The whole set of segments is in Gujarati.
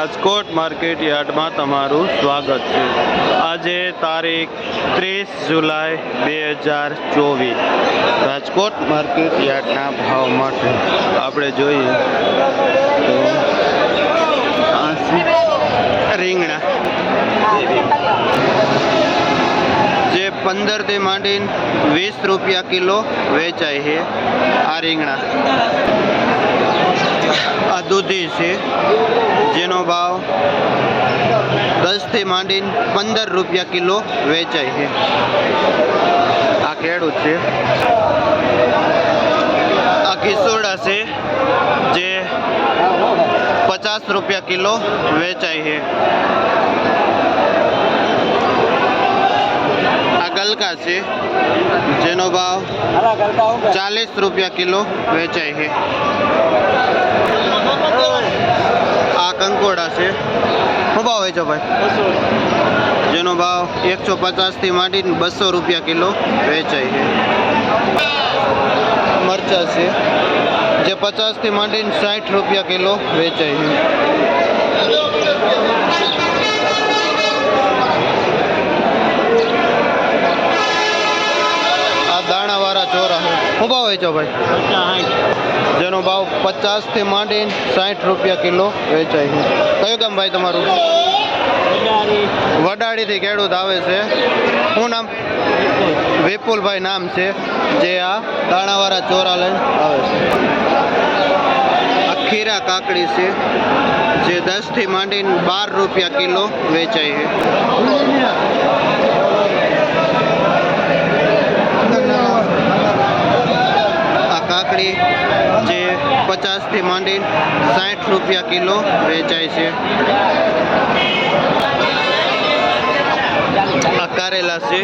રાજકોટ માર્કેટ યાર્ડમાં તમારું સ્વાગત છે। આજે તારીખ 30 જુલાઈ 2024 રાજકોટ માર્કેટ યાર્ડના ભાવ માટે આપણે જોઈએ તો રીંગણા જે 15 થી માંડીને 20 રૂપિયા કિલો વેચાય છે। આ રીંગણા આ દૂધી છે જેનો ભાવ 10 થી માંડીને 15 રૂપિયા કિલો વેચાય છે। આ ખેડૂત છે। આ કિશોડા છે જે 50 રૂપિયા કિલો વેચાય છે। આ ગલકા છે જેનો ભાવ 40 રૂપિયા કિલો વેચાય છે। આ કંકોડા છે, શું ભાવ વેચો ભાઈ? જેનો ભાવ 150 થી માંડીને 200 રૂપિયા કિલો વેચાય છે। મરચા છે જે 50 થી માંડીને 60 રૂપિયા કિલો વેચાય છે। આ દાણાવાળા ચોરા છે, શું ભાવ વેચો ભાઈ? જેનો ભાવ 50 થી માંડીને 60 રૂપિયા કિલો વેચાય છે। કયું ગામ ભાઈ તમારું? વડાળીથી ખેડૂત આવે છે। શું નામ? વિપુલભાઈ નામ છે, જે આ દાણાવાળા ચોરા લઈને આવે છે। આ ખીરા કાકડી છે જે 10 થી માંડીને 12 રૂપિયા કિલો વેચાય છે। કાકડી જે 50 થી માંડીને 60 રૂપિયા કિલો વેચાય છે। આ કારેલા છે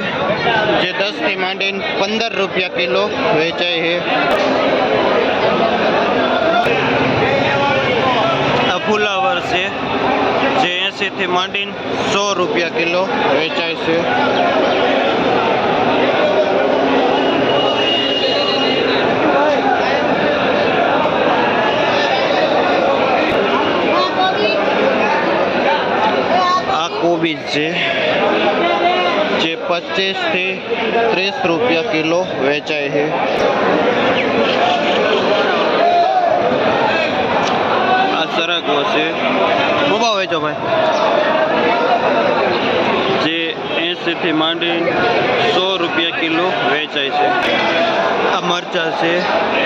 જે 10 થી માંડીને 15 રૂપિયા કિલો વેચાય છે। આ ફુલાવર છે જે 80 થી માંડીને 100 રૂપિયા કિલો વેચાય છે। કોબીજ છે જે 25 થી 30 રૂપિયા કિલો વેચાય છે। આ સરગવો છે, શું ભાવ વેચો ભાઈ? જે 80 થી માંડી 100 રૂપિયા કિલો વેચાય છે। આ મરચા છે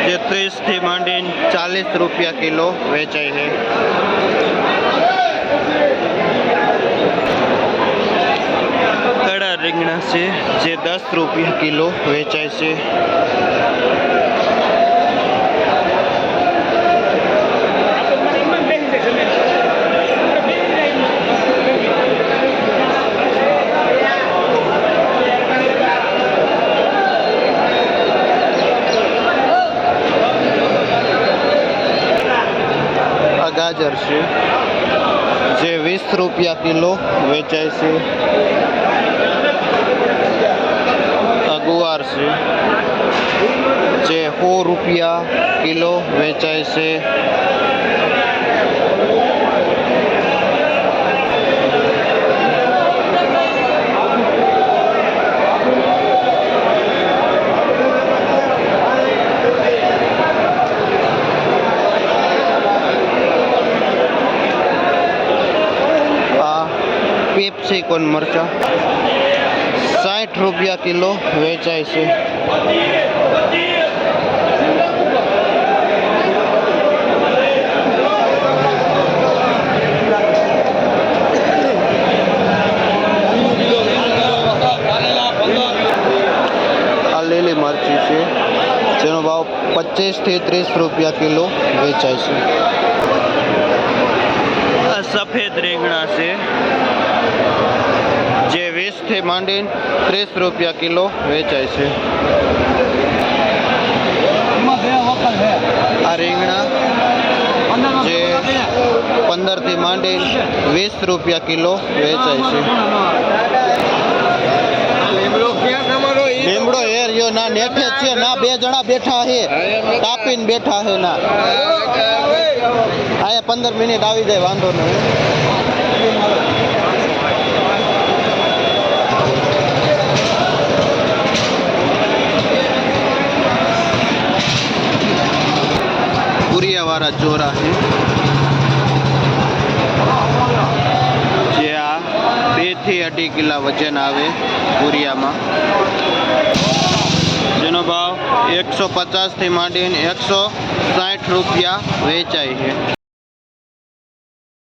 જે 30 થી માંડીને 40 રૂપિયા કિલો વેચાય છે। રીંગણા છે જે 10 રૂપિયા કિલો વેચાય છે। આ ગાજર છે જે 20 રૂપિયા કિલો વેચાય છે। ગુવાર છે જે 100 રૂપિયા કિલો વેચાય છે। આ પેપ્સિકોન મરચા 60 રૂપિયા કિલો વેચાય છે। આ લીલી મરચી છે જેનો ભાવ 25 થી 30 રૂપિયા કિલો વેચાય છે। આ સફેદ રીંગણા છે જે 20 થી માંડીને 30 રૂપિયા કિલો વેચાય છે। આ રીંગણા જે 15 થી માંડીને 20 રૂપિયા કિલો વેચાય છે। લીમડો હેરિયો ના નેઠે છે ના, 2 જણા બેઠા છે, કાપીને બેઠા છે ના। આયા 15 મિનિટ આવી જાય, વાંધો નહીં। પૂરિયા વાળા ચોરા છે જે આ 2 થી 2.5 કિલા વજન આવે પૂરિયામાં, જેનો ભાવ 150 થી માંડીને 160 રૂપિયા વેચાય છે.